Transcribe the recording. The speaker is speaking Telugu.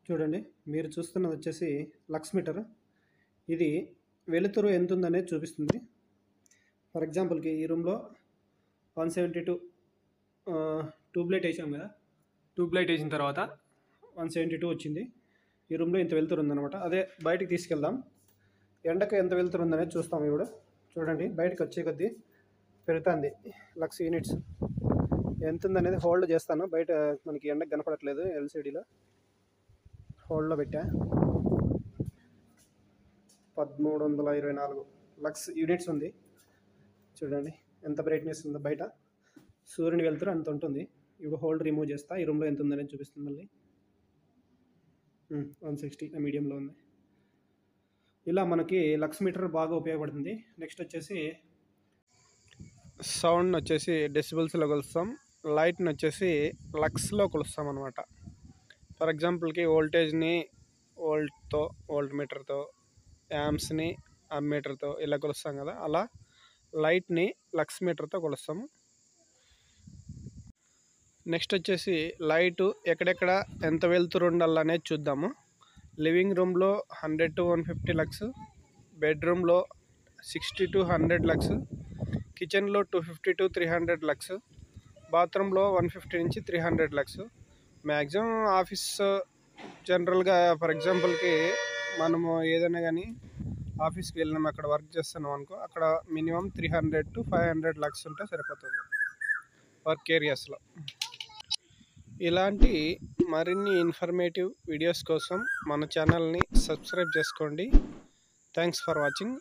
చూడండి, మీరు చూస్తున్నది వచ్చేసి లక్స్ మీటర్. ఇది వెలుతురు ఎంత ఉందనేది చూపిస్తుంది. ఫర్ ఎగ్జాంపుల్కి ఈ రూమ్లో 172 ట్యూబ్ లైట్ వేసాం కదా. ట్యూబ్ లైట్ వేసిన తర్వాత 172 వచ్చింది. ఈ రూమ్లో ఇంత వెలుతురు ఉందన్నమాట. అదే బయటికి తీసుకెళ్దాం, ఎండకు ఎంత వెలుతురు ఉందనేది చూస్తాం. ఇప్పుడు చూడండి, బయటకు వచ్చే కొద్దీ పెరుగుతుంది లక్స్ యూనిట్స్ ఎంత ఉందనేది హోల్డ్ చేస్తాను. బయట మనకి ఎండకు కనపడట్లేదు, ఎల్సిడిలో హోల్డ్లో పెట్టా. 1324 లక్స్ యూనిట్స్ ఉంది. చూడండి ఎంత బ్రైట్నెస్ ఉందో. బయట సూర్యుని వెలుతురు అంత ఉంటుంది. ఇప్పుడు హోల్డ్ రిమూవ్ చేస్తా, ఈ రూమ్లో ఎంత ఉందనేది చూపిస్తుంది. మళ్ళీ 160 మీడియంలో ఉంది. ఇలా మనకి లక్స్ మీటర్ బాగా ఉపయోగపడుతుంది. నెక్స్ట్ వచ్చేసి సౌండ్ వచ్చేసి డెసిబుల్స్లో కొలుస్తాం, లైట్ని వచ్చేసి లక్స్లో కొలుస్తాం అనమాట. ఫర్ ఎగ్జాంపుల్కి వోల్టేజ్ని వోల్ట్ మీటర్తో, యాంప్స్ని అమ్మీటర్తో ఇలా కొలుస్తాం కదా, అలా లైట్ని లక్స్ మీటర్తో కొలుస్తాము. నెక్స్ట్ వచ్చేసి లైటు ఎక్కడెక్కడ ఎంత వెలుతురు ఉండాలనేది చూద్దాము. లివింగ్ రూమ్లో 100 to 150 లక్స్, బెడ్రూమ్లో 60 to 100 లక్స్, కిచెన్లో 250 to 300 లక్స్, బాత్రూంలో 150 నుంచి 300 లక్స్. మ్యాక్సిమం ఆఫీస్ జనరల్గా ఫర్ ఎగ్జాంపుల్కి మనము ఏదైనా కానీ ఆఫీస్కి వెళ్ళినాం, అక్కడ వర్క్ చేస్తున్నాం అనుకో, అక్కడ మినిమం 300 to 500 లక్స్ ఉంటే సరిపోతుంది వర్క్ ఏరియాస్లో. ఇలాంటి మరిన్ని ఇన్ఫర్మేటివ్ వీడియోస్ కోసం మన ఛానల్ని సబ్స్క్రైబ్ చేసుకోండి. Thanks for watching.